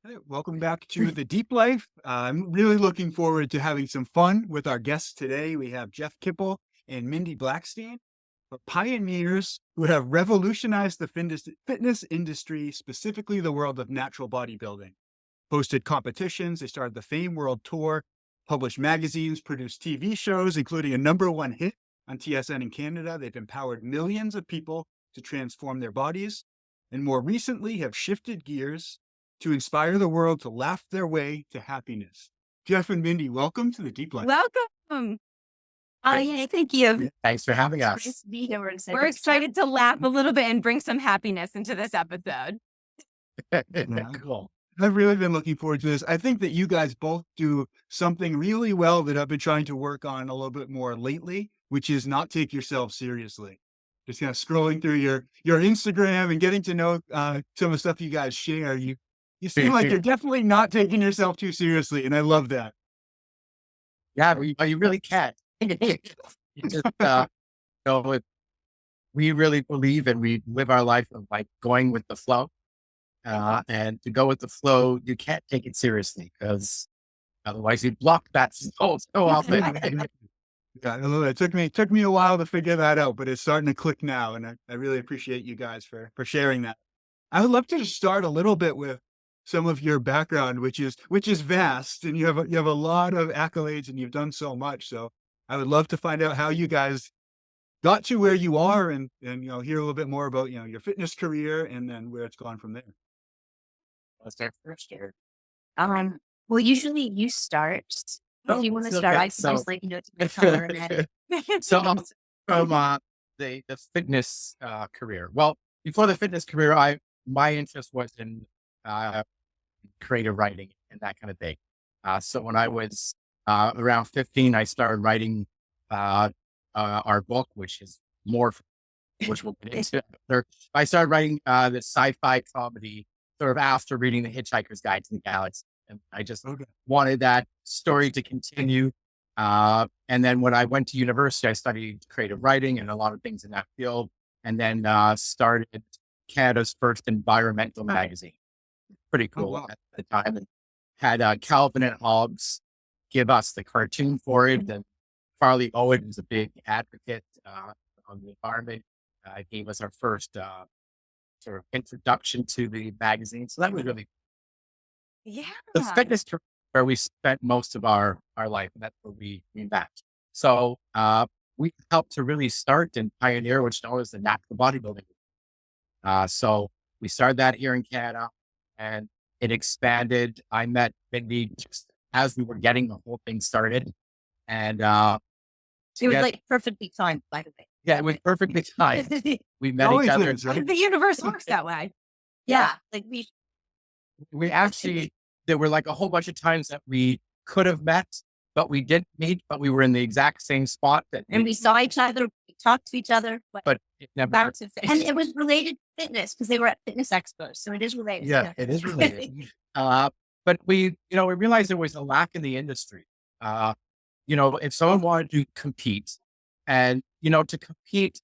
Hey, welcome back to the Deep Life. I'm really looking forward to having some fun with our guests today. We have Jeff Kippel and Mindy Blackstien, pioneers who have revolutionized the fitness industry, specifically the world of natural bodybuilding. Hosted competitions, they started the Fame World Tour, published magazines, produced TV shows, including a #1 hit on TSN in Canada. They've empowered millions of people to transform their bodies, and more recently have shifted gears to inspire the world to laugh their way to happiness. Jeff and Mindy, welcome to the Deep Life. Welcome. Oh, yeah, thank you. Thanks for having It's us. nice to be here. We're excited to laugh a little bit and bring some happiness into this episode. Cool. I've really been looking forward to this. I think that you guys both do something really well that I've been trying to work on a little bit more lately, which is not take yourself seriously. Just kind of scrolling through your Instagram and getting to know some of the stuff you guys share. You seem like you're definitely not taking yourself too seriously, and I love that. Yeah, you really can't. You just, we really believe and we live our life of like going with the flow. And to go with the flow, you can't take it seriously because otherwise you block that so often. Yeah, I love it. It took me a while to figure that out, but it's starting to click now, and I really appreciate you guys for sharing that. I would love to just start a little bit with some of your background, which is vast, and you have a lot of accolades, and you've done so much. So I would love to find out how you guys got to where you are, and hear a little bit more about your fitness career, and then where it's gone from there. Let's start first here. Well, usually you start. If you want to start, I just like to make color in it. So from the fitness career. Well, before the fitness career, my interest was in creative writing and that kind of thing. So when I was around 15, I started writing our book, which is more, which we'll get into. I started writing the sci-fi comedy sort of after reading The Hitchhiker's Guide to the Galaxy. And I just wanted that story to continue. And then when I went to university, I studied creative writing and a lot of things in that field. And then started Canada's first environmental magazine. Pretty cool at the time. And had Calvin and Hobbes give us the cartoon for it. And Farley Owen was a big advocate on the environment. Gave us our first sort of introduction to the magazine. So that was really the fitness career where we spent most of our life. And that's where we met. So we helped to really start and pioneer what's known as the natural bodybuilding. So we started that here in Canada and it expanded. I met Mindy just as we were getting the whole thing started. And it was like perfectly timed, by the way. Yeah, it was perfectly timed. We met Always each other. is, right? The universe works that way. Yeah. Like We actually, there were like a whole bunch of times that we could have met, but we didn't meet, but we were in the exact same spot. And we saw each other, we talked to each other. But it never. And it was related to fitness because they were at fitness expos. So it is related. Yeah, it is related. But we realized there was a lack in the industry. If someone wanted to compete and, to compete,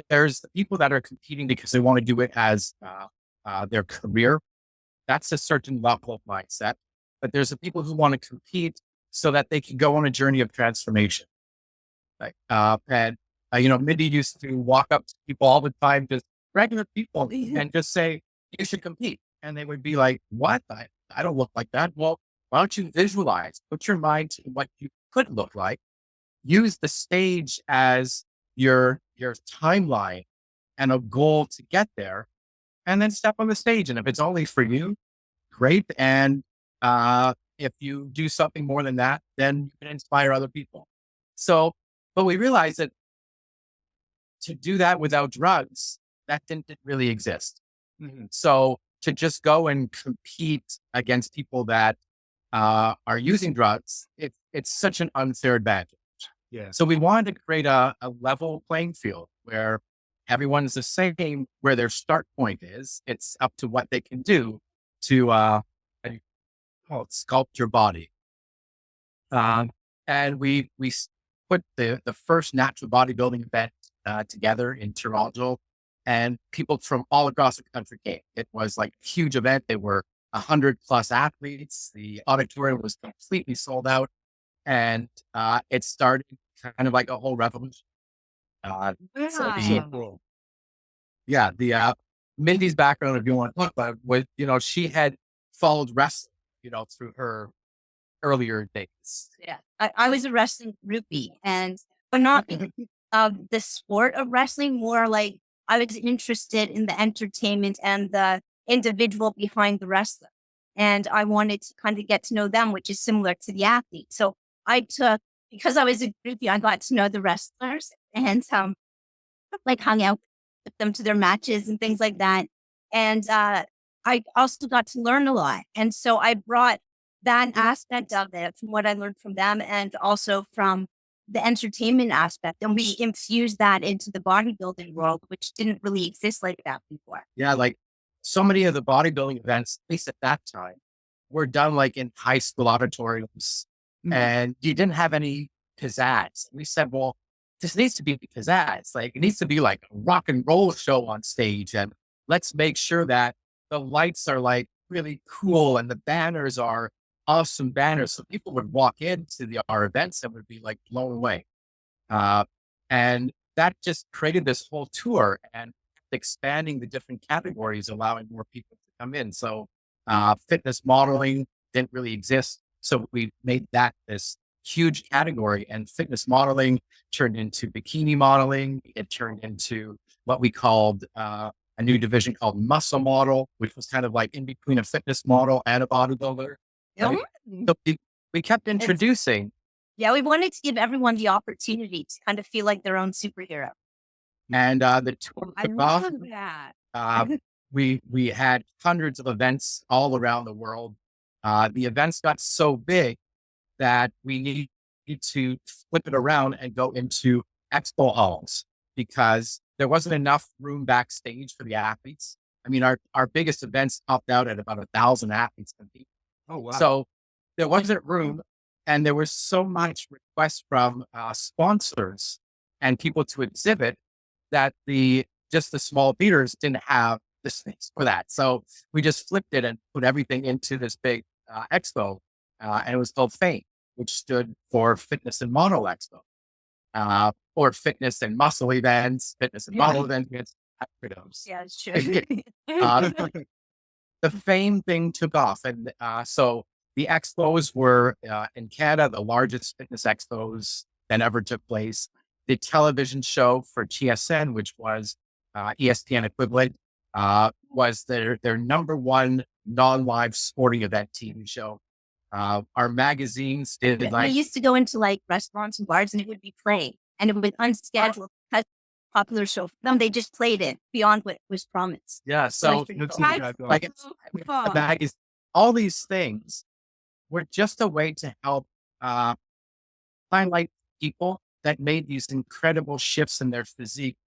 there's the people that are competing because they want to do it as their career. That's a certain level of mindset. But there's the people who want to compete so that they can go on a journey of transformation. Mindy used to walk up to people all the time, just regular people, and just say, you should compete. And they would be like, what? I don't look like that. Well, why don't you visualize, put your mind to what you could look like, use the stage as your timeline and a goal to get there, and then step on the stage. And if it's only for you, great. And if you do something more than that, then you can inspire other people. So, but we realized that to do that without drugs, that didn't really exist. Mm-hmm. So to just go and compete against people that are using drugs, it's such an unfair advantage. Yeah. So we wanted to create a level playing field where everyone's the same, where their start point is. It's up to what they can do to sculpt your body. And we put the first natural bodybuilding event together in Toronto, and people from all across the country came. It was like a huge event. There were 100+ athletes. The auditorium was completely sold out, and it started kind of like a whole revolution. So Wow. the Mindy's background, if you want to talk about it, was, she had followed wrestling, through her earlier days. Yeah. I was a wrestling groupie, but not because of the sport of wrestling, more like I was interested in the entertainment and the individual behind the wrestler. And I wanted to kind of get to know them, which is similar to the athlete. So because I was a groupie, I got to know the wrestlers and like hung out with them to their matches and things like that. And I also got to learn a lot. And so I brought that aspect of it from what I learned from them and also from the entertainment aspect. And we infused that into the bodybuilding world, which didn't really exist like that before. Yeah, like so many of the bodybuilding events, at least at that time, were done like in high school auditoriums, and you didn't have any pizzazz. We said, well, this needs to be pizzazz. Like, it needs to be like a rock and roll show on stage, and let's make sure that the lights are like really cool and the banners are awesome banners, so people would walk into our events and would be like blown away. And that just created this whole tour and expanding the different categories, allowing more people to come in. So fitness modeling didn't really exist. So we made that this huge category, and fitness modeling turned into bikini modeling. It turned into what we called a new division called muscle model, which was kind of like in between a fitness model and a bodybuilder. Right? So we kept introducing. We wanted to give everyone the opportunity to kind of feel like their own superhero. And the tour I took off. love that. We had hundreds of events all around the world. The events got so big that we needed to flip it around and go into expo halls because there wasn't enough room backstage for the athletes. I mean, our biggest events topped out at about 1,000 athletes competing. Oh, wow. So there wasn't room, and there was so much request from sponsors and people to exhibit that just the small theaters didn't have the space for that. So we just flipped it and put everything into this big expo, and it was called FAME, which stood for Fitness and Model Expo, or Fitness and Muscle Events, Fitness and Model Events. Yeah, it's true. The FAME thing took off, and so the expos were in Canada, the largest fitness expos that ever took place. The television show for TSN, which was ESPN equivalent, was their number one non-live sporting event TV show. Our magazines did We used to go into like restaurants and bars, and it would be playing, and it was unscheduled. Popular show for them. They just played it beyond what was promised. Yeah, so like magazine, all these things were just a way to help highlight people that made these incredible shifts in their physique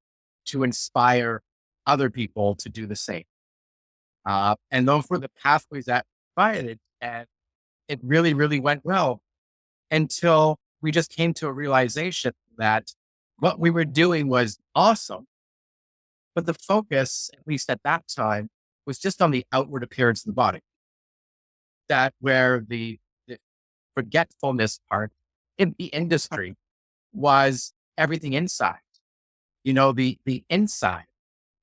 to inspire other people to do the same. And those were the pathways that provided, and it really, really went well until we just came to a realization that what we were doing was awesome, but the focus, at least at that time, was just on the outward appearance of the body. That where the forgetfulness part in the industry was everything inside, the inside,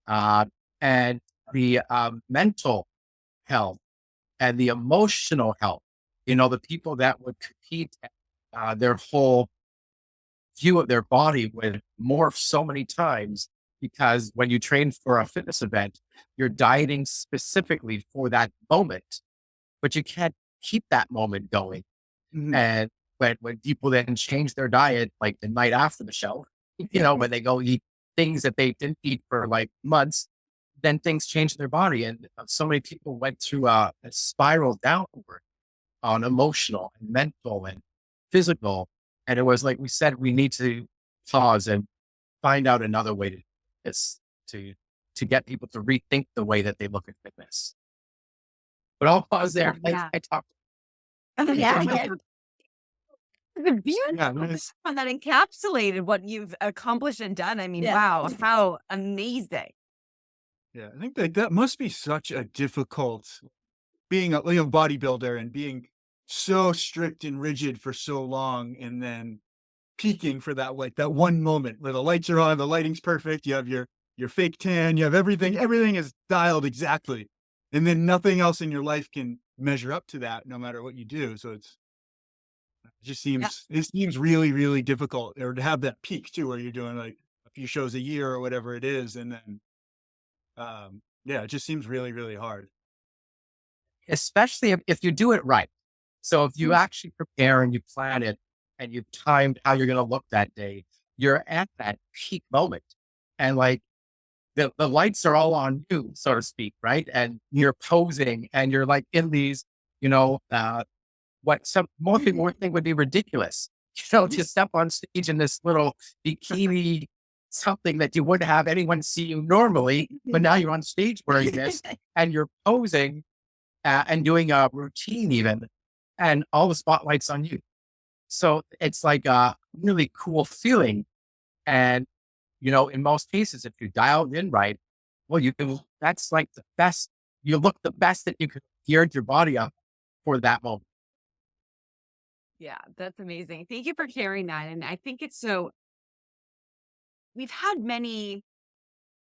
and the mental health and the emotional health, the people that would compete, their whole view of their body would morph so many times, because when you train for a fitness event, you're dieting specifically for that moment, but you can't keep that moment going. And when people then change their diet, like the night after the show, when they go eat things that they didn't eat for like months, then things change in their body. And so many people went through a spiral downward on emotional and mental and physical. And it was like we said, we need to pause and find out another way to do this, to get people to rethink the way that they look at fitness. But I'll pause there. Yeah. I talked. Beautiful. And that encapsulated what you've accomplished and done. I mean, wow, how amazing. Yeah, I think that must be such a difficult being a bodybuilder and being so strict and rigid for so long, and then peaking for that, like that one moment where the lights are on, the lighting's perfect, you have your fake tan, you have everything is dialed exactly. And then nothing else in your life can measure up to that no matter what you do. So Yeah. it seems really, really difficult, or to have that peak too, where you're doing like a few shows a year or whatever it is. And then, yeah, it just seems really, really hard. Especially if you do it right. So if you actually prepare and you plan it and you've timed how you're going to look that day, you're at that peak moment. And like the lights are all on you, so to speak, right? And you're posing and you're like in these, what some most people would think would be ridiculous. To step on stage in this little bikini, something that you wouldn't have anyone see you normally, but now you're on stage wearing this and you're posing and doing a routine even, and all the spotlights on you. So it's like a really cool feeling. And, in most cases, if you dial it in right, well, that's like the best, you look the best that you could geared your body up for that moment. Yeah, that's amazing. Thank you for sharing that. And I think we've had many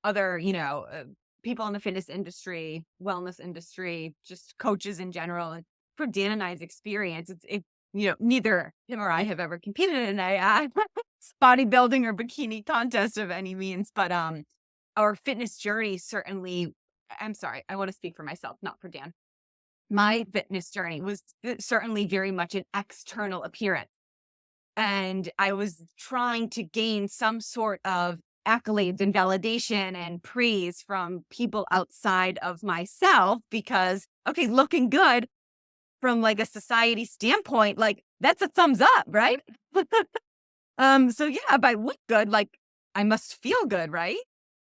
other, people in the fitness industry, wellness industry, just coaches in general. And for Dan and I's experience, neither him or I have ever competed in a bodybuilding or bikini contest of any means, but our fitness journey certainly. I'm sorry, I want to speak for myself, not for Dan. My fitness journey was certainly very much an external appearance. And I was trying to gain some sort of accolades and validation and praise from people outside of myself because, okay, looking good from like a society standpoint, like that's a thumbs up, right? So yeah, if I look good, like I must feel good, right?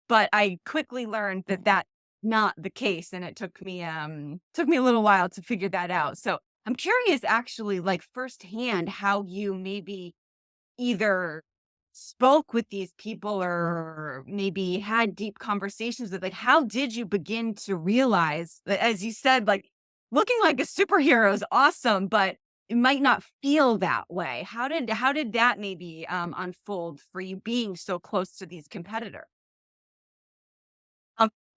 But I quickly learned that that's not the case, and it took me a little while to figure that out. So I'm curious, actually, like firsthand, how you maybe either spoke with these people or maybe had deep conversations with, like, how did you begin to realize that, as you said, like looking like a superhero is awesome, but it might not feel that way. How did that maybe unfold for you being so close to these competitors?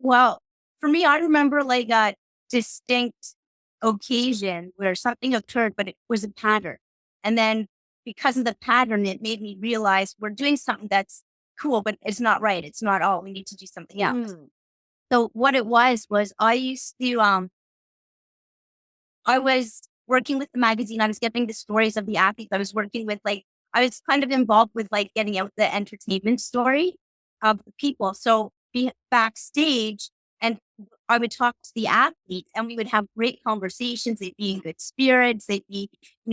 Well, for me, I remember like a distinct occasion where something occurred, but it was a pattern. And then because of the pattern, it made me realize we're doing something that's cool, but it's not right. It's not all. We need to do something else. Mm. So what it was I used to I was working with the magazine. I was getting the stories of the athletes. I was working with I was kind of involved with like getting out the entertainment story of the people. So be backstage, and I would talk to the athletes and we would have great conversations. They'd be in good spirits. They'd be,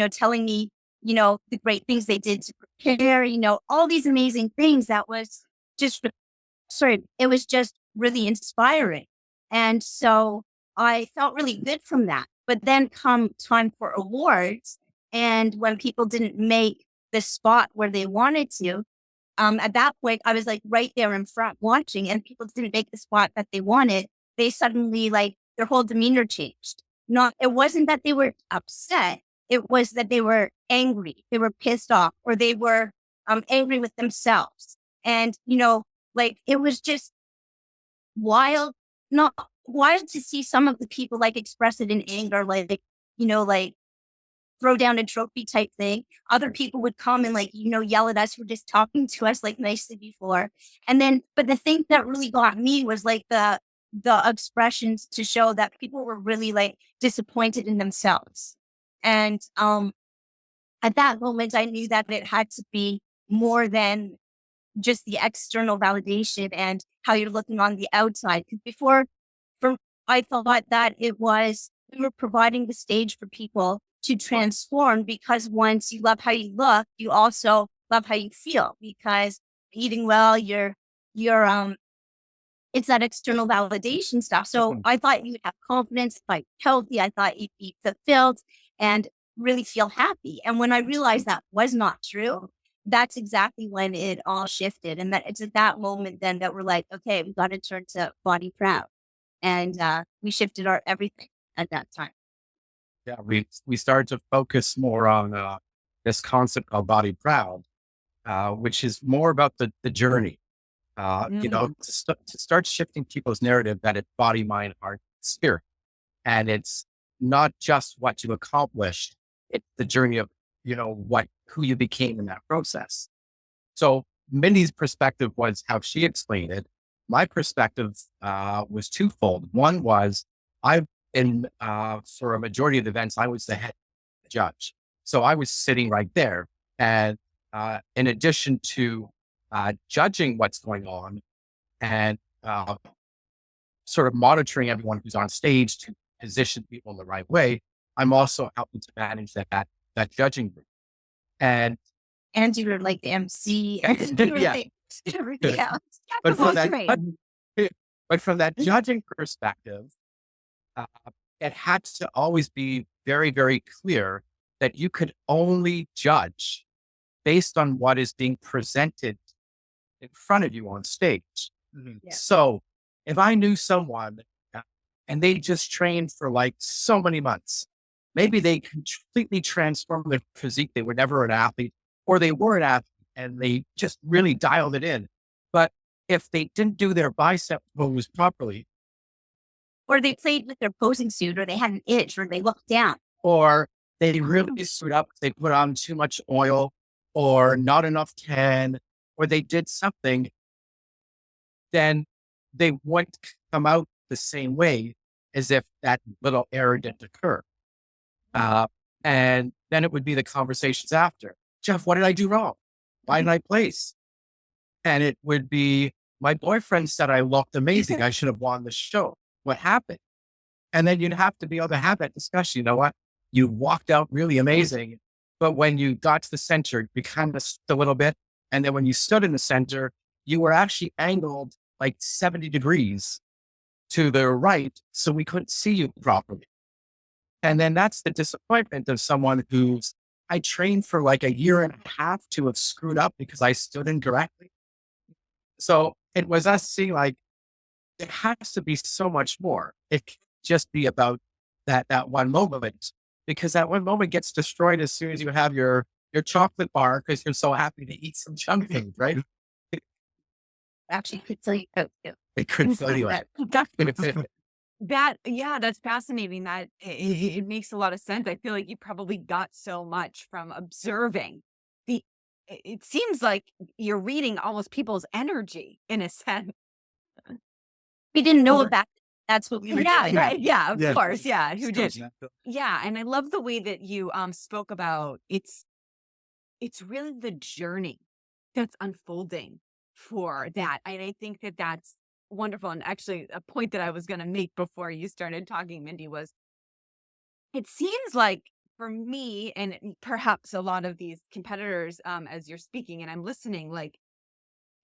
telling me, the great things they did to prepare, all these amazing things that was just it was just really inspiring. And so I felt really good from that. But then come time for awards, and when people didn't make the spot where they wanted to, at that point, I was like right there in front watching, and people didn't make the spot that they wanted. They suddenly their whole demeanor changed. It wasn't that they were upset. It was that they were angry. They were pissed off, or they were angry with themselves. And, it was just wild, not wild to see some of the people express it in anger, throw down a trophy type thing. Other people would come and yell at us for just talking to us nicely before. And then, but the thing that really got me was the expressions to show that people were really disappointed in themselves. And at that moment, I knew that it had to be more than just the external validation and how you're looking on the outside. 'Cause before, I thought that we were providing the stage for people to transform, because once you love how you look, you also love how you feel, because eating well, it's that external validation stuff. So I thought you would have confidence, like healthy. I thought you'd be fulfilled and really feel happy. And when I realized that was not true, that's exactly when it all shifted. And that it's at that moment then that we're like, okay, we got to turn to body proud. And we shifted our everything. at that time? Yeah, we started to focus more on this concept of body proud, which is more about the journey. To start shifting people's narrative that it's body, mind, heart, spirit, and it's not just what you accomplished; it's the journey of who you became in that process. So Mindy's perspective was how she explained it. My perspective was twofold. One was I've been for a majority of the events, I was the head judge. So I was sitting right there. And in addition to judging what's going on and sort of monitoring everyone who's on stage to position people in the right way, I'm also helping to manage that judging group. And And you were like the MC and you were yeah, like everything else. but from that, Right. but from that judging perspective, uh, it had to always be very, very clear that you could only judge based on what is being presented in front of you on stage. Mhm. Yeah. So if I knew someone and they just trained for like so many months, maybe they completely transformed their physique. They were never an athlete, or they were an athlete and they just really dialed it in. But if they didn't do their bicep pose properly, Or they played with their posing suit, or they had an itch, or they looked down. or they really screwed up, they put on too much oil or not enough tan, or they did something, then they wouldn't come out the same way as if that little error didn't occur. And then it would be the conversations after. Jeff, what did I do wrong? Why didn't I place? And it would be, my boyfriend said I looked amazing. I should have won the show. What happened? And then you'd have to be able to have that discussion. You know what? You walked out really amazing. But when you got to the center, you kind of stood a little bit. And then when you stood in the center, you were actually angled like 70 degrees to the right. So we couldn't see you properly. And then that's the disappointment of someone I trained for like a year and a half to have screwed up because I stood incorrectly. So it was us seeing like, it has to be so much more. It can't just be about that one moment, because that one moment gets destroyed as soon as you have your chocolate bar because you're so happy to eat some junk things, right? Actually, could tell you Coke too. It could fill you up. That's fascinating. That it makes a lot of sense. I feel like you probably got so much from observing it seems like you're reading almost people's energy in a sense. We didn't know about it. That's what we were Yeah, doing. right. Yeah, of Yeah. course. Yeah. Who did? Still not- Yeah. And I love the way that you spoke about it's really the journey that's unfolding for that. And I think that that's wonderful. And actually a point that I was going to make before you started talking, Mindy, was it seems like for me and perhaps a lot of these competitors, as you're speaking and I'm listening, like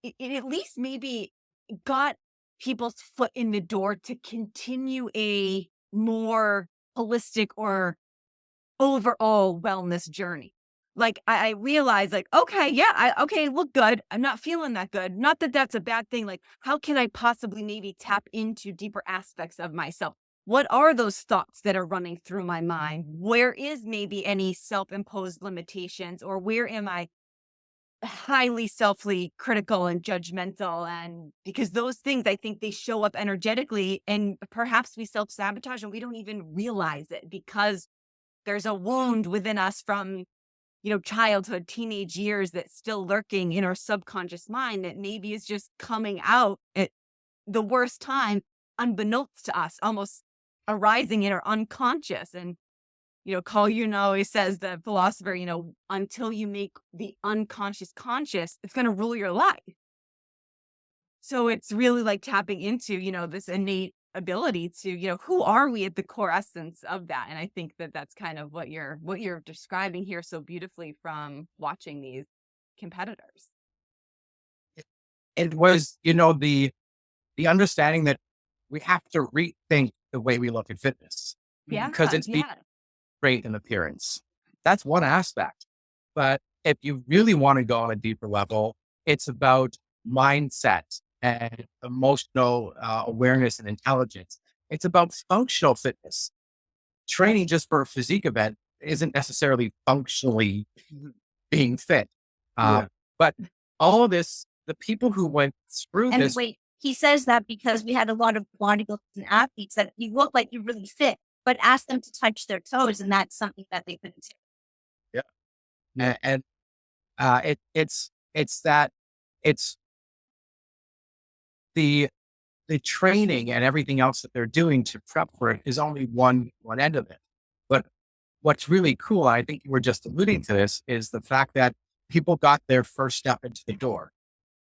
it at least maybe got people's foot in the door to continue a more holistic or overall wellness journey. Like I realized like, okay, yeah, okay, look good. I'm not feeling that good. Not that that's a bad thing. Like, how can I possibly maybe tap into deeper aspects of myself? What are those thoughts that are running through my mind? Where is maybe any self-imposed limitations, or where am I highly selfly critical and judgmental? And because those things, I think they show up energetically and perhaps we self-sabotage and we don't even realize it because there's a wound within us from, childhood, teenage years that's still lurking in our subconscious mind that maybe is just coming out at the worst time, unbeknownst to us, almost arising in our unconscious. And Carl Jung always says, the philosopher, until you make the unconscious conscious, it's going to rule your life. So it's really like tapping into, this innate ability to, who are we at the core essence of that? And I think that that's kind of what you're describing here so beautifully from watching these competitors. It was, the understanding that we have to rethink the way we look at fitness Yeah. because it's Yeah. great in appearance. That's one aspect. But if you really want to go on a deeper level, it's about mindset and emotional awareness and intelligence. It's about functional fitness. training just for a physique event isn't necessarily functionally being fit. Yeah. But all of this, the people who went through And this, wait, he says that because we had a lot of bodybuilders and athletes that you look like you're really fit, but ask them to touch their toes, and that's something that they couldn't do. and it's that it's the training and everything else that they're doing to prep for it is only one end of it. But what's really cool, I think you were just alluding to this, is the fact that people got their first step into the door.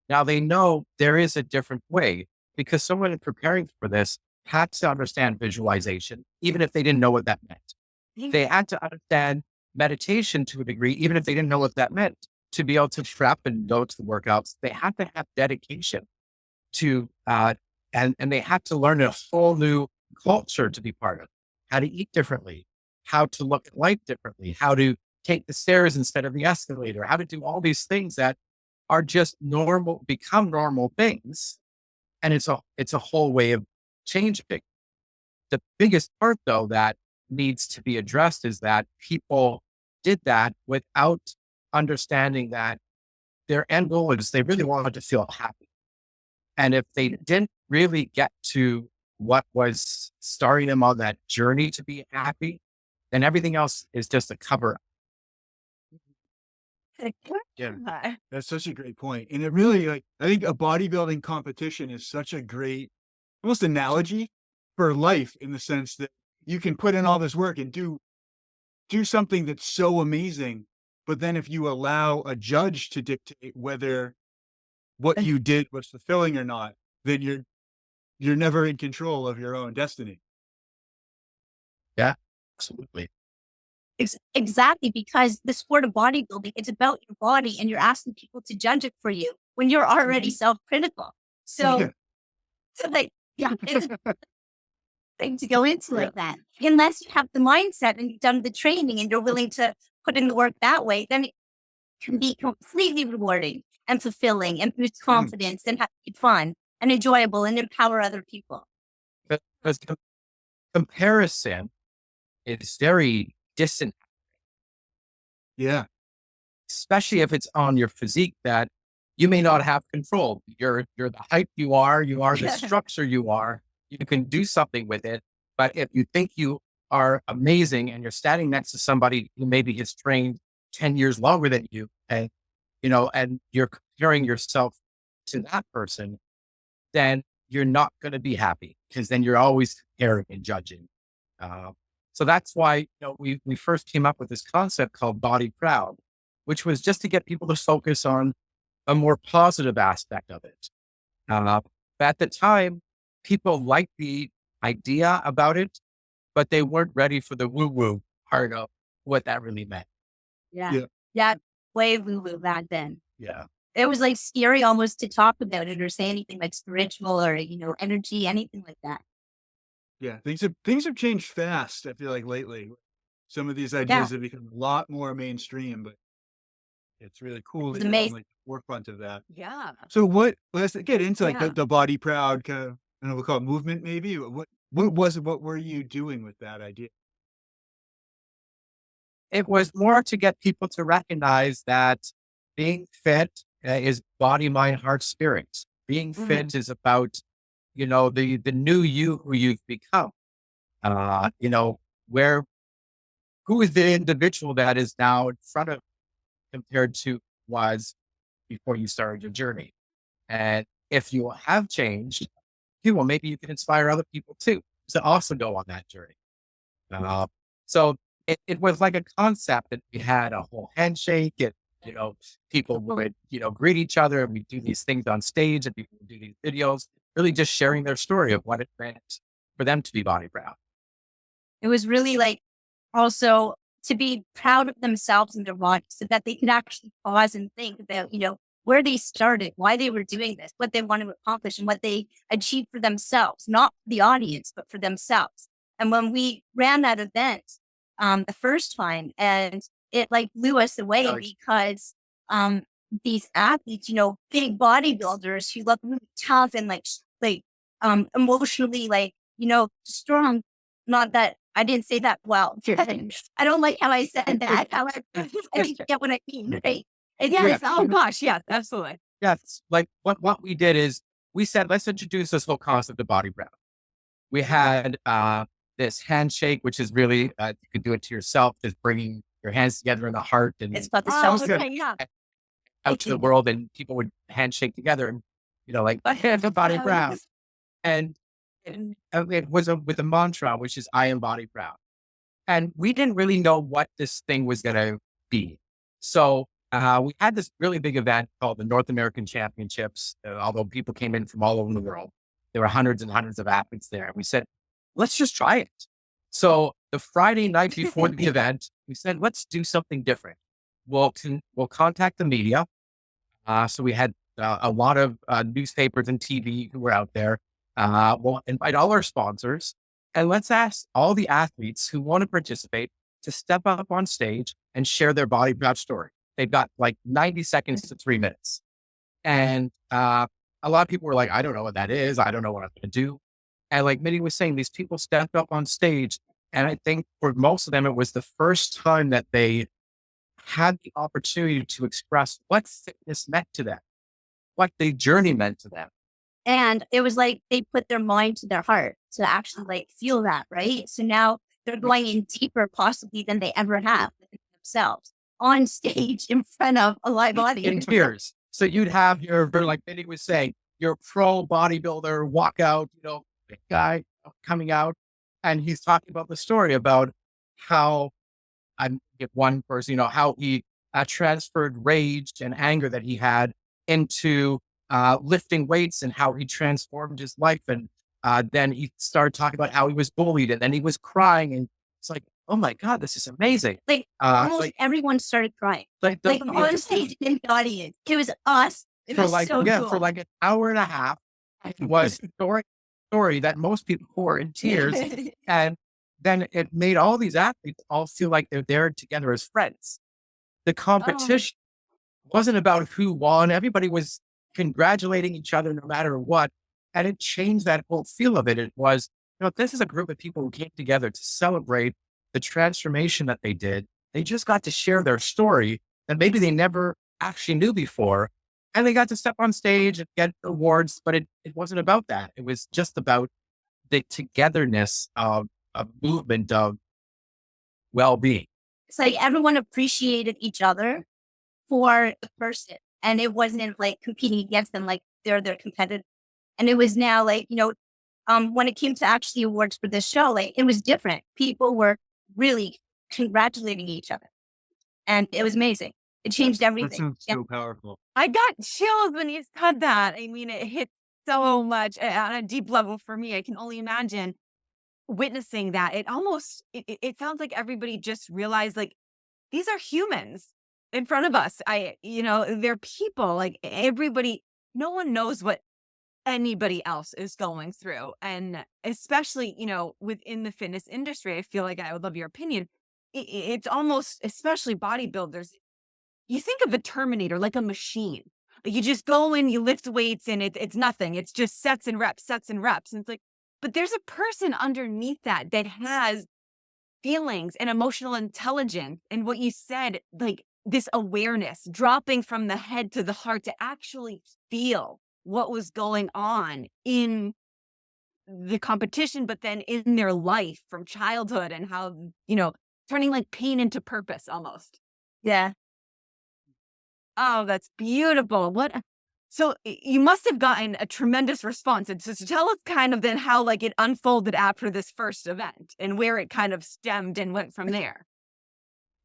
Now they know there is a different way, because someone preparing for this had to understand visualization, even if they didn't know what that meant. They had to understand meditation to a degree, even if they didn't know what that meant, to be able to prep and go to the workouts. They had to have dedication to, and they had to learn a whole new culture to be part of, how to eat differently, how to look at life differently, how to take the stairs instead of the escalator, how to do all these things that are just normal, become normal things. And it's a whole way of changing. The biggest part though, that needs to be addressed is that people did that without understanding that their end goal is they really wanted to feel happy. And if they didn't really get to what was starting them on that journey to be happy, then everything else is just a cover up. Yeah. That's such a great point. And it really, like, I think a bodybuilding competition is such a great, almost analogy for life, in the sense that you can put in all this work and do something that's so amazing. But then if you allow a judge to dictate whether what you did was fulfilling or not, then you're never in control of your own destiny. Yeah, absolutely. Exactly, because the sport of bodybuilding, it's about your body, and you're asking people to judge it for you when you're already self-critical. So, Yeah. so like, yeah, it's a thing to go into Yeah. like that. Unless you have the mindset and you've done the training and you're willing to put in the work that way, then it can be completely rewarding and fulfilling and boost confidence and have fun and enjoyable and empower other people. Because comparison is very distant, Yeah. especially if it's on your physique that you may not have control. You're the height you are the structure you are. You can do something with it. But if you think you are amazing and you're standing next to somebody who maybe has trained 10 years longer than you, and you're comparing yourself to that person, then you're not going to be happy, because then you're always comparing and judging. So that's why we first came up with this concept called Body Proud, which was just to get people to focus on a more positive aspect of it. But at the time, people liked the idea about it, but they weren't ready for the woo-woo part of what that really meant. Yeah. Yeah. Yeah. Way woo-woo back then. Yeah. It was like scary almost to talk about it or say anything like spiritual or, energy, anything like that. Yeah. Things have changed fast, I feel like, lately. Some of these ideas have become a lot more mainstream, but it's really cool It's that you're on, amazing. like, the forefront of that. Yeah. So let's get into, like, Yeah. the body proud kind of, I don't know, we'll call it movement maybe. What were you doing with that idea? It was more to get people to recognize that being fit is body, mind, heart, spirit. Being fit is about, the new you who you've become. Who is the individual that is now in front of compared to was before you started your journey. And if you have changed, maybe you can inspire other people too to also go on that journey. So it was like a concept that we had a whole handshake, and people would greet each other, and we do these things on stage, and people would do these videos, really just sharing their story of what it meant for them to be body proud. It was really like also to be proud of themselves and their bodies, so that they could actually pause and think about, where they started, why they were doing this, what they want to accomplish, and what they achieved for themselves, not for the audience, but for themselves. And when we ran that event the first time, and it like blew us away because these athletes, big bodybuilders who look really tough and like emotionally strong. Not that I didn't say that well. I don't like how I said that. However, I think you get what I mean, right? It's Yes. just- Oh gosh. Yes. Absolutely. Yes. Like what we did is we said, let's introduce this whole concept of body brown. We had this handshake, which is really, you could do it to yourself, just bringing your hands together in the heart and it's about the Oh, self. okay. Yeah. out to the world, and people would handshake together and, like, I have a body brown. And it was with a mantra, which is I am body proud. And we didn't really know what this thing was going to be. So we had this really big event called the North American Championships, although people came in from all over the world. There were hundreds and hundreds of athletes there. And we said, let's just try it. So the Friday night before the event, we said, let's do something different. We'll contact the media. So we had a lot of newspapers and TV who were out there. We'll invite all our sponsors, and let's ask all the athletes who want to participate to step up on stage and share their body proud story. They've got like 90 seconds to 3 minutes. And a lot of people were like, I don't know what that is. I don't know what I'm going to do. And like Mindy was saying, these people stepped up on stage. And I think for most of them, it was the first time that they had the opportunity to express what fitness meant to them, what the journey meant to them. And it was like they put their mind to their heart to actually like feel that, right? So now they're going in deeper possibly than they ever have within themselves on stage in front of a live In audience. tears. So you'd have like Mindy was saying, your pro bodybuilder walk out, big guy coming out, and he's talking about the story about how if one person, how he transferred rage and anger that he had into lifting weights and how he transformed his life. And then he started talking about how he was bullied and then he was crying. And it's like, oh my God, this is amazing. Like almost everyone started crying. Like on stage in the audience. It was us. It was so cool. For like an hour and a half. It was a story that most people were in tears. And then it made all these athletes all feel like they're there together as friends. The competition wasn't about who won. Everybody was congratulating each other no matter what. And it changed that whole feel of it. It was, this is a group of people who came together to celebrate the transformation that they did. They just got to share their story that maybe they never actually knew before. And they got to step on stage and get awards, but it wasn't about that. It was just about the togetherness of a movement of well-being. It's like everyone appreciated each other for the person. And it wasn't like competing against them, like they're their competitor. And it was now like, when it came to actually awards for this show, like it was different. People were really congratulating each other. And it was amazing. It changed everything. That sounds so powerful. I got chills when you said that. I mean, it hit so much on a deep level for me. I can only imagine witnessing that. It sounds like everybody just realized like these are humans in front of us. They're people. Like everybody, no one knows what anybody else is going through. And especially, within the fitness industry, I feel like I would love your opinion. It's almost, especially bodybuilders, you think of a Terminator like a machine. Like you just go in, you lift weights, and it's nothing. It's just sets and reps. And it's like, but there's a person underneath that has feelings and emotional intelligence. And what you said, like this awareness dropping from the head to the heart to actually feel what was going on in the competition, but then in their life from childhood and how, turning like pain into purpose almost. Yeah. Oh, that's beautiful. So you must have gotten a tremendous response. And so tell us kind of then how like it unfolded after this first event and where it kind of stemmed and went from there.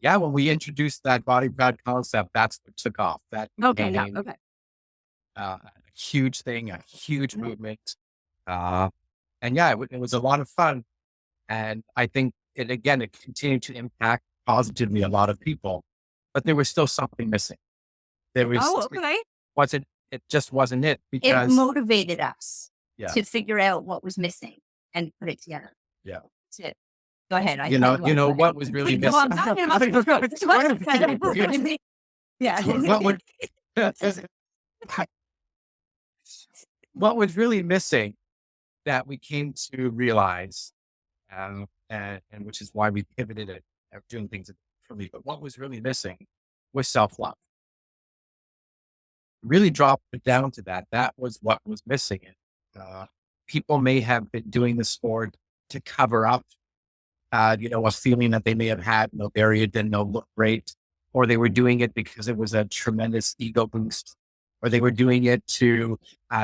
Yeah, when we introduced that body proud concept, that's what took off. That became a huge thing, a huge movement. And yeah, it was a lot of fun. And I think it continued to impact positively a lot of people, but there was still something missing. There was, it just wasn't it because it motivated us Yeah. to figure out what was missing and put it together. Yeah. That's it. Go ahead. What was really Well, missing. I'm talking about yeah. What was really missing that we came to realize and which is why we pivoted at doing things differently. But what was really missing was self-love. Really dropped it down to that. That was what was missing. People may have been doing the sport to cover up, a feeling that they may have had, bury it, didn't look great, or they were doing it because it was a tremendous ego boost, or they were doing it to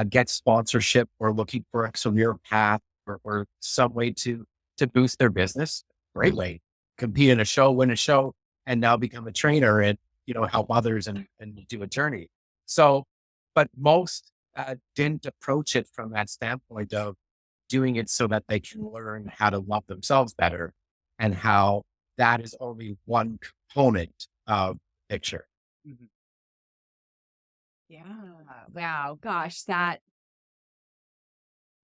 get sponsorship or looking for a career path or some way to boost their business. Great way. Compete in a show, win a show, and now become a trainer and, help others and do a journey. So, but most didn't approach it from that standpoint of doing it so that they can learn how to love themselves better, and how that is only one component of the picture. Mhm. Yeah. Wow. Gosh, that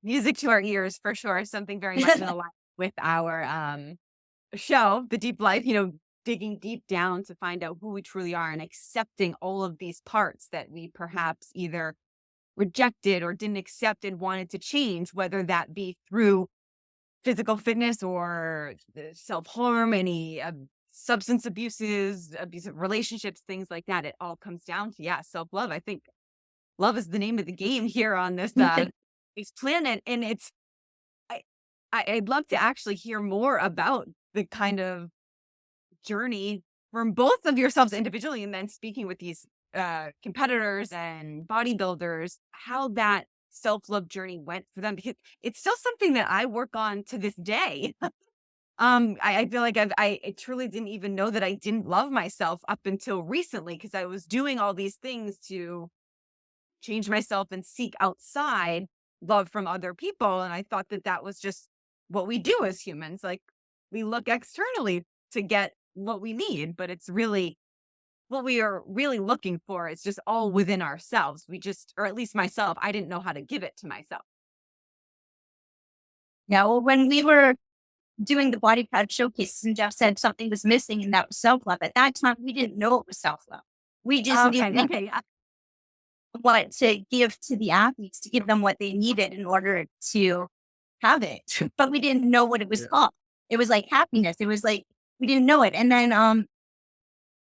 music to our ears for sure. Something very much in line with our show, The Deep Life, digging deep down to find out who we truly are and accepting all of these parts that we perhaps either rejected or didn't accept and wanted to change, whether that be through physical fitness or self-harm, any substance abusive relationships, things like that. It all comes down to, self-love. I think love is the name of the game here on this planet. And I'd love to actually hear more about the kind of journey from both of yourselves individually, and then speaking with these competitors and bodybuilders, how that self-love journey went for them, because it's still something that I work on to this day. I feel like I truly didn't even know that I didn't love myself up until recently, because I was doing all these things to change myself and seek outside love from other people. And I thought that that was just what we do as humans. Like, we look externally to get what we need, but it's really what we are really looking for. It's just all within ourselves. Or at least myself, I didn't know how to give it to myself. Yeah, well, when we were doing the body pad showcases and Jeff said something was missing and that was self-love, at that time, we didn't know it was self-love. We just didn't Yeah. what to give to the athletes, to give them what they needed in order to have it. But we didn't know what it was called. It was like happiness. It was like, we didn't know it. And then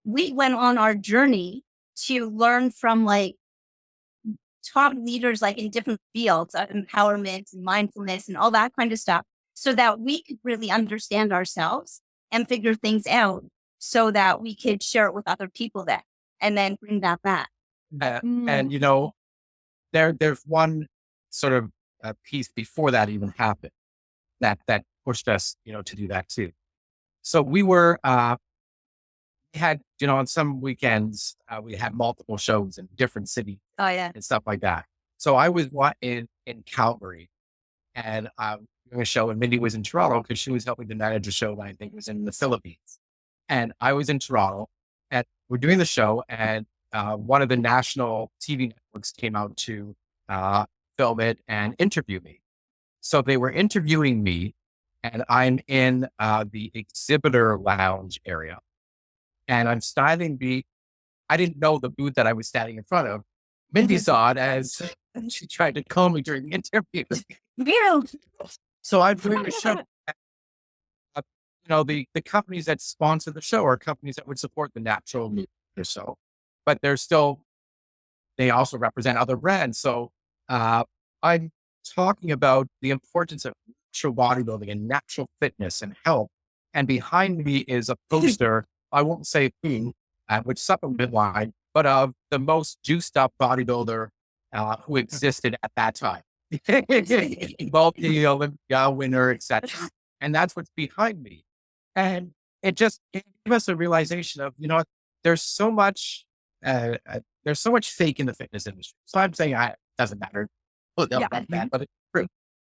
we went on our journey to learn from like top leaders, like in different fields of empowerment and mindfulness and all that kind of stuff, so that we could really understand ourselves and figure things out so that we could share it with other people then, and then bring that back. And there's one sort of piece before that even happened that pushed us, to do that too. So we were had, on some weekends we had multiple shows in different cities Oh yeah. and stuff like that. So I was in Calgary, and doing a show, and Mindy was in Toronto because she was helping to manage a show that I think was in the Philippines. And I was in Toronto, and we're doing the show, and one of the national TV networks came out to film it and interview me. So they were interviewing me, and I'm in the exhibitor lounge area, and I'm styling I didn't know the booth that I was standing in front of. Mindy saw it as she tried to call me during the interview. So I'm doing the show. The companies that sponsor the show are companies that would support the natural media show, but they also represent other brands. So I'm talking about the importance of natural bodybuilding and natural fitness and health. And behind me is a poster, I won't say who, which supplement line, but of the most juiced up bodybuilder who existed at that time. Multi-Olympia winner, etc. And that's what's behind me. And it gave us a realization of, there's so much fake in the fitness industry. So I'm saying it doesn't matter. Well, no, not bad, but it's true.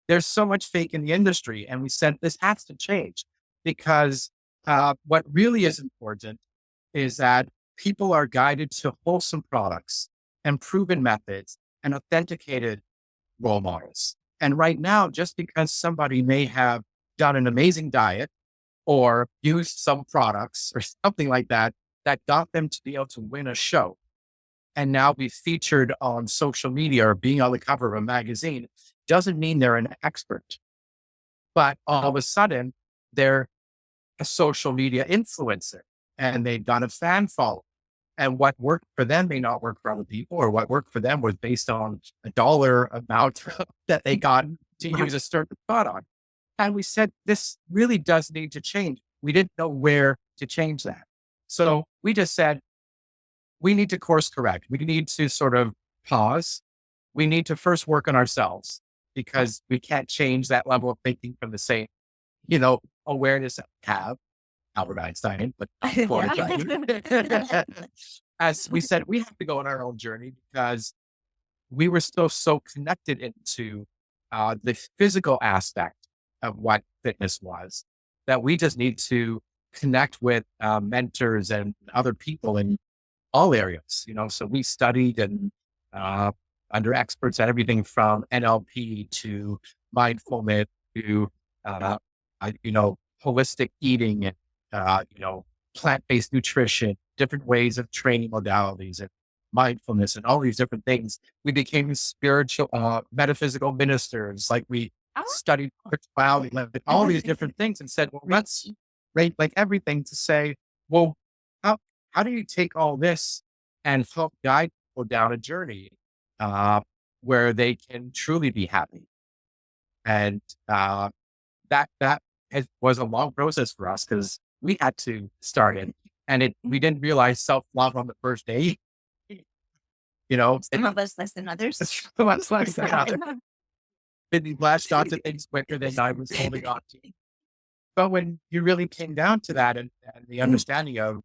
There's so much fake in the industry. And we said this has to change, because what really is important is that people are guided to wholesome products and proven methods and authenticated role models. And right now, just because somebody may have done an amazing diet or used some products or something like that got them to be able to win a show and now be featured on social media or being on the cover of a magazine, doesn't mean they're an expert. But all of a sudden, they're a social media influencer and they got a fan follow. And what worked for them may not work for other people, or what worked for them was based on a dollar amount that they got to use a certain thought on. And we said, this really does need to change. We didn't know where to change that. So we just said, we need to course correct. We need to sort of pause. We need to first work on ourselves, because we can't change that level of thinking from the same, awareness that we have. Albert Einstein, but not Einstein. As we said, we have to go on our own journey, because we were still so connected into the physical aspect of what fitness was, that we just need to connect with mentors and other people in all areas, so we studied and under experts at everything from NLP to mindfulness to, holistic eating and, plant-based nutrition, different ways of training modalities and mindfulness and all these different things. We became spiritual, metaphysical ministers. Like we studied spirituality, all these different things, and said, well, let's rate like everything to say, well, how do you take all this and help guide people down a journey where they can truly be happy? And that was a long process for us, because we had to start it, and we didn't realize self-love on the first day. Some of us less than others. Much less than others. Mindy latched onto things quicker than I was holding on to. But when you really came down to that, and the understanding of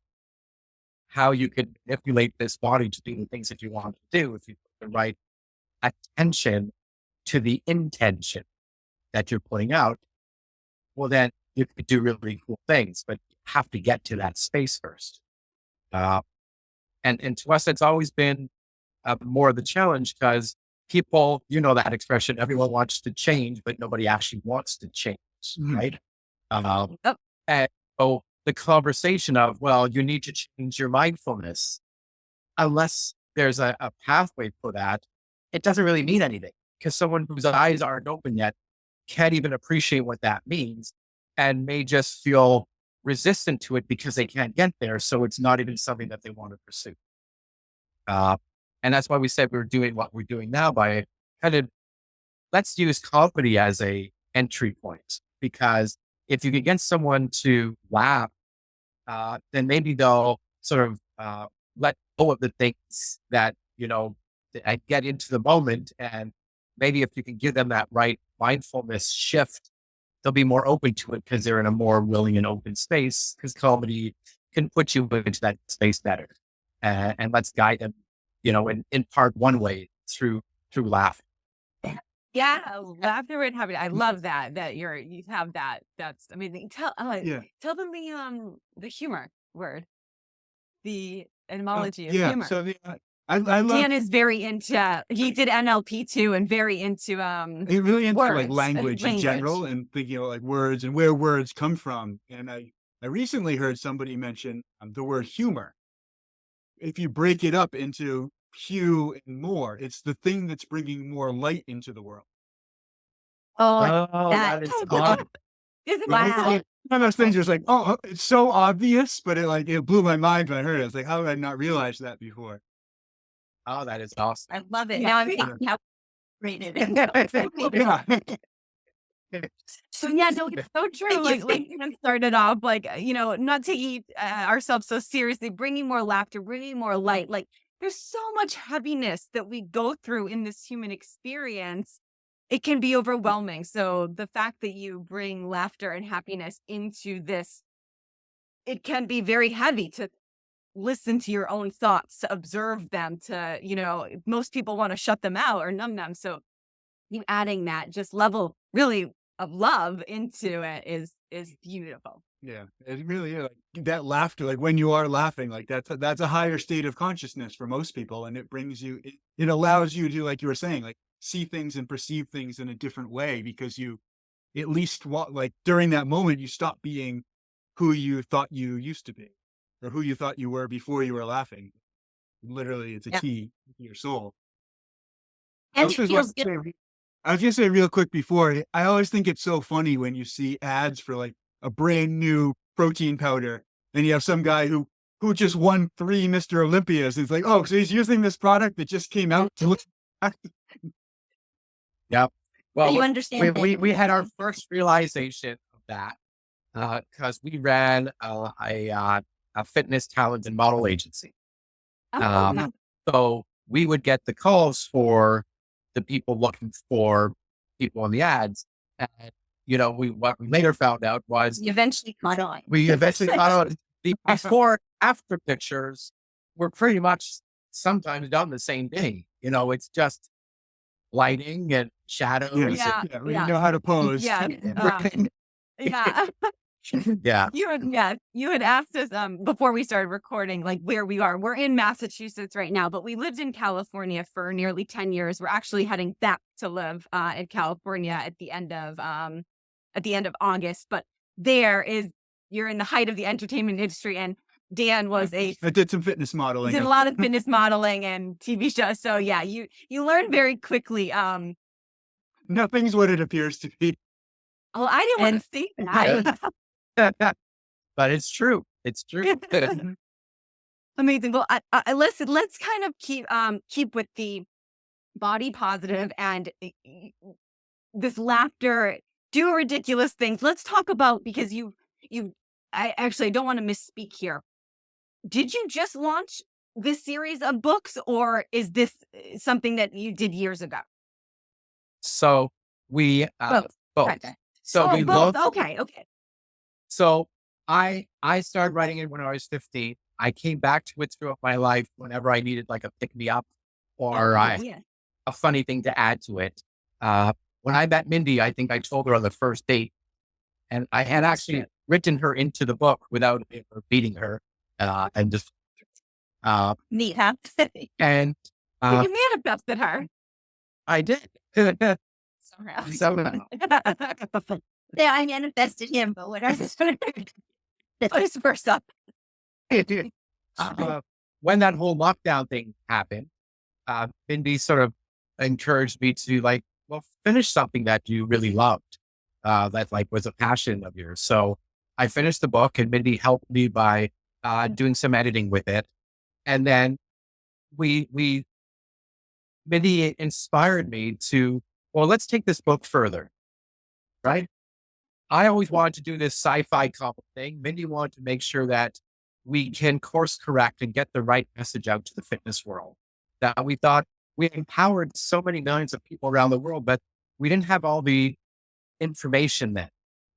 how you could manipulate this body to do the things that you want to do, if you put the right attention to the intention that you're putting out, well, then you could do really cool things, but you have to get to that space first. And to us, it's always been more of the challenge, because people, that expression, everyone wants to change, but nobody actually wants to change, right? And so the conversation of, well, you need to change your mindfulness, unless there's a pathway for that, it doesn't really mean anything, because someone whose eyes aren't open yet can't even appreciate what that means, and may just feel resistant to it because they can't get there. So it's not even something that they want to pursue. And that's why we said we're doing what we're doing now, by kind of, let's use comedy as a entry point, because if you can get someone to laugh, then maybe they'll sort of let go of the things that, and get into the moment. And maybe if you can give them that right mindfulness shift, they'll be more open to it, because they're in a more willing and open space, because comedy can put you into that space better. And let's guide them, in part one way through laughter. Yeah, laughter and happiness. I love that you have that. That's amazing. Tell them the humor word, the etymology of humor. So I love. Dan is very into. He did NLP too, and very into really into words like language in general, and thinking about like words and where words come from. And I recently heard somebody mention the word humor. If you break it up into hue and more, it's the thing that's bringing more light into the world. That is awesome. Wow. One of those things, just like, oh, it's so obvious, but it blew my mind when I heard it. I was like, how did I not realize that before? Oh, that is awesome. I love it. Now I'm thinking how great it is. Yeah. So it's so true. Like even started off like, not to eat ourselves so seriously, bringing more laughter, bringing more light. Like there's so much heaviness that we go through in this human experience. It can be overwhelming. So the fact that you bring laughter and happiness into this, it can be very heavy to listen to your own thoughts, to observe them, to, most people want to shut them out or numb them. So you adding that just level really of love into it is beautiful. Yeah, it really is. Like that laughter, like when you are laughing, like that's a higher state of consciousness for most people, and it brings you, it allows you to, like you were saying, like see things and perceive things in a different way, because you, at least like during that moment, you stop being who you thought you used to be, or who you thought you were before you were laughing. Literally, it's a key to your soul. And it feels good. I was gonna say real quick before, I always think it's so funny when you see ads for like a brand new protein powder, and you have some guy who just won 3 Mr. Olympias. It's like, oh, so he's using this product that just came out to look. Yep. So you Well, understand we had our first realization of that because we ran a fitness talent and model agency. Oh, So we would get the calls for the people looking for people in the ads. And, what we later found out was you eventually caught on. we eventually found out the before after pictures were pretty much sometimes done the same day. It's just lighting and shadows. Yeah. Yeah, we know how to pose. Yeah. and- Yeah. yeah. You had asked us before we started recording, like where we are. We're in Massachusetts right now, but we lived in California for nearly 10 years. We're actually heading back to live in California at the end of August. But you're in the height of the entertainment industry, and Dan was I did some fitness modeling. did a lot of fitness modeling and TV shows. So yeah, you learn very quickly. Nothing's what it appears to be. Oh, I didn't want to say that. But it's true. It's true. Amazing. Well, listen, let's kind of keep with the body positive and this laughter, do ridiculous things. Let's talk about, because I actually don't want to misspeak here. Did you just launch this series of books, or is this something that you did years ago? So we Both. both. Okay. So Oh, we both. both. Okay. So I started writing it when I was 15. I came back to it throughout my life whenever I needed like a pick me up or Yeah. a funny thing to add to it. When I met Mindy, I think I told her on the first date, and I had actually written her into the book without ever beating her, and just Neat, huh? and You manifested her. I did. Somehow. Somehow. Yeah, I manifested him, but whatever. Vice versa. When that whole lockdown thing happened, Mindy sort of encouraged me to finish something that you really loved, that was a passion of yours. So I finished the book, and Mindy helped me by doing some editing with it. And then Mindy inspired me to, let's take this book further, right? I always wanted to do this sci-fi couple thing. Mindy wanted to make sure that we can course correct and get the right message out to the fitness world. That we thought we empowered so many millions of people around the world, but we didn't have all the information then.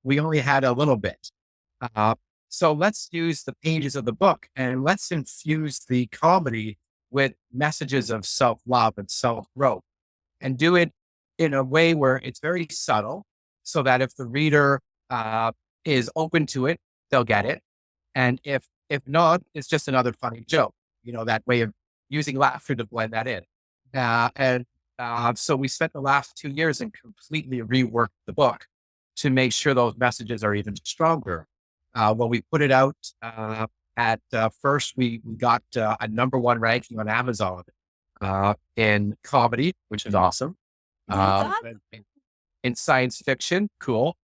We only had a little bit. So let's use the pages of the book and let's infuse the comedy with messages of self-love and self-growth, and do it in a way where it's very subtle, so that if the reader is open to it, they'll get it. And if not, it's just another funny joke, that way of using laughter to blend that in. So we spent the last 2 years and completely reworked the book to make sure those messages are even stronger. When we put it out, at first, we got a #1 ranking on Amazon in comedy, which is awesome. In science fiction, cool.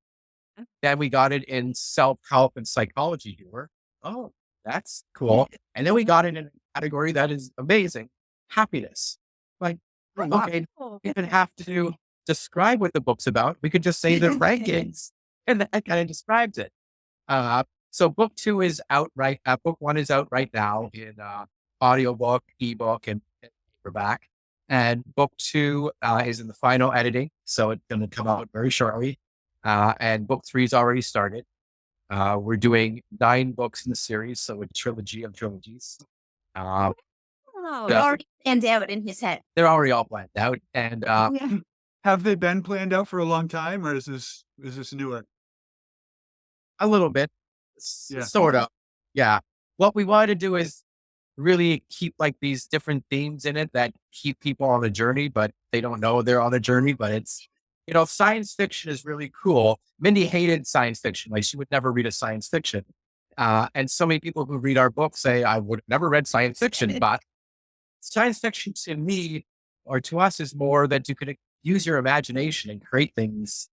Then we got it in self-help and psychology humor. Oh, that's cool. And then we got it in a category that is amazing, happiness. Okay, we didn't have to describe what the book's about. We could just say the rankings, and that kind of describes it. So book 2 is out book 1 is out right now in audiobook, ebook, and paperback. And book 2 is in the final editing, so it's going to come out very shortly. And book 3 is already started. We're doing 9 books in the series, so a trilogy of trilogies. It already planned out in his head. They're already all planned out, and Have they been planned out for a long time, or is this newer? a little bit, Yeah. sort of. Yeah. What we want to do is really keep these different themes in it that keep people on a journey, but they don't know they're on a journey. But it's, science fiction is really cool. Mindy hated science fiction. She would never read a science fiction. And so many people who read our book say, I would have never read science fiction, but science fiction to me or to us is more that you can use your imagination and create things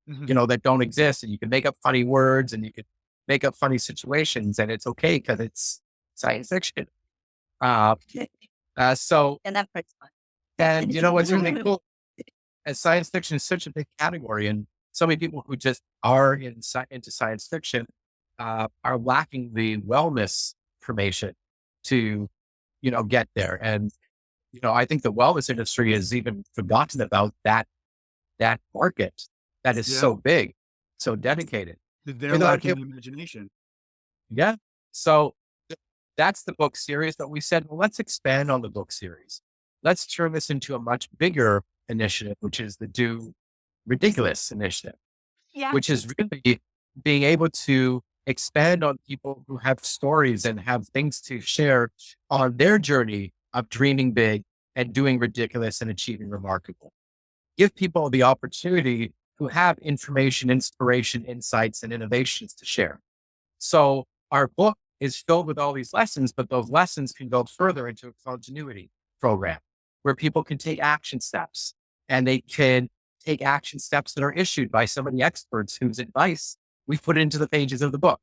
that don't exist. And you can make up funny words and you can make up funny situations, and it's okay because it's science fiction. So, And that part's fun. and what's really cool, as science fiction is such a big category, and so many people who just are into science fiction are lacking the wellness information to, get there. And, I think the wellness industry has even forgotten about that market that is so big, so dedicated. They're lacking imagination. Yeah. So that's the book series. But we said, well, let's expand on the book series. Let's turn this into a much bigger initiative, which is the Do Ridiculous initiative, which is really being able to expand on people who have stories and have things to share on their journey of dreaming big and doing ridiculous and achieving remarkable. Give people the opportunity who have information, inspiration, insights, and innovations to share. So our book is filled with all these lessons, but those lessons can go further into a continuity program where people can take action steps, and they can take action steps that are issued by some of the experts whose advice we put into the pages of the book,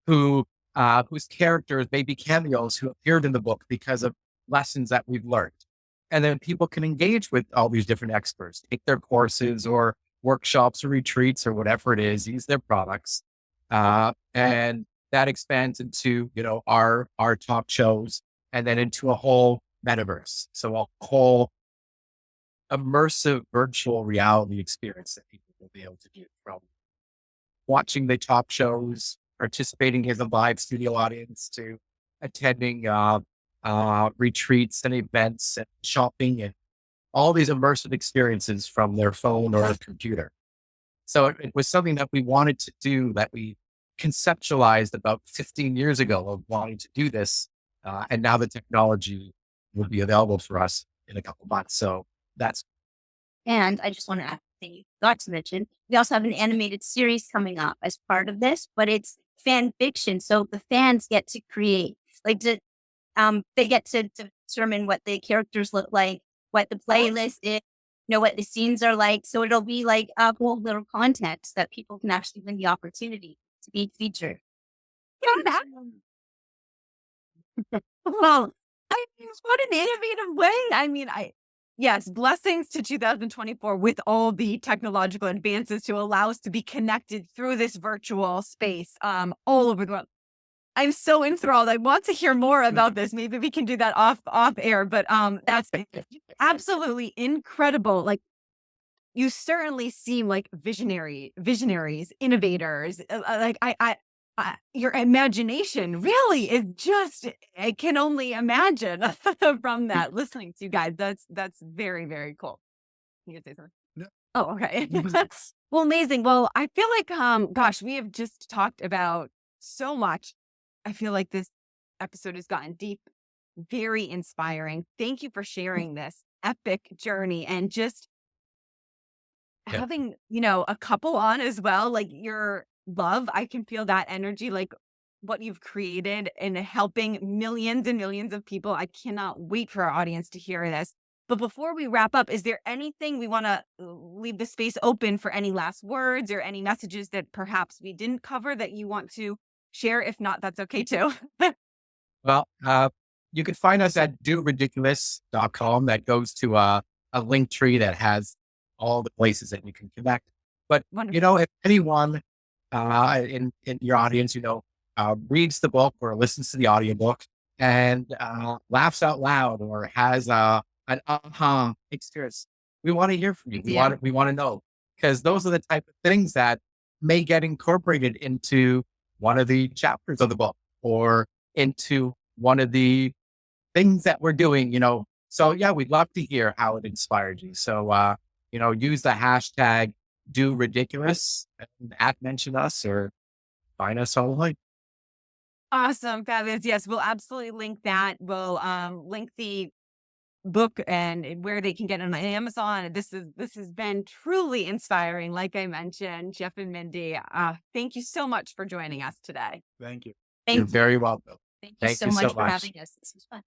whose characters may be cameos who appeared in the book because of lessons that we've learned. And then people can engage with all these different experts, take their courses or workshops or retreats or whatever it is, use their products. And that expands into, our talk shows, and then into a whole metaverse. So a whole immersive virtual reality experience that people will be able to do, from watching the talk shows, participating in the live studio audience, to attending retreats and events and shopping and all these immersive experiences from their phone or computer. So it was something that we wanted to do, that we conceptualized about 15 years ago of wanting to do this. And now the technology will be available for us in a couple months. So that's. And I just want to add that you forgot to mention, we also have an animated series coming up as part of this, but it's fan fiction. So the fans get to create, they get to determine what the characters look like, what the playlist is, what the scenes are like. So it'll be like a whole little context that people can actually win the opportunity to be featured. Well, what an innovative way. I mean, yes, blessings to 2024 with all the technological advances to allow us to be connected through this virtual space all over the world. I'm so enthralled. I want to hear more about this. Maybe we can do that off air, but that's absolutely incredible. Like, you certainly seem like visionaries, innovators. Your imagination really is just, I can only imagine from that, listening to you guys. That's very, very cool. You can say something? No. Oh, okay. Well, amazing. Well, I feel like, gosh, we have just talked about so much. I feel like this episode has gotten deep, very inspiring. Thank you for sharing this epic journey, and just having, a couple on as well, like your love. I can feel that energy, like what you've created and helping millions and millions of people. I cannot wait for our audience to hear this. But before we wrap up, is there anything we want to leave the space open for, any last words or any messages that perhaps we didn't cover that you want to share? If not, that's okay too. Well, you can find us at doridiculous.com. That goes to a link tree that has all the places that you can connect. But, Wonderful. If anyone in your audience, reads the book or listens to the audiobook and laughs out loud or has an aha experience, we want to hear from you. We want to know, because those are the type of things that may get incorporated into one of the chapters of the book or into one of the things that we're doing, So yeah, we'd love to hear how it inspired you. So, use the hashtag Do Ridiculous and mention us or find us online. Awesome. Fabulous. Yes, we'll absolutely link that. We'll link the book and where they can get it on Amazon. This has been truly inspiring. Like I mentioned, Jeff and Mindy, thank you so much for joining us today. Thank you. You're very welcome. Thank you so much for having us. This was fun.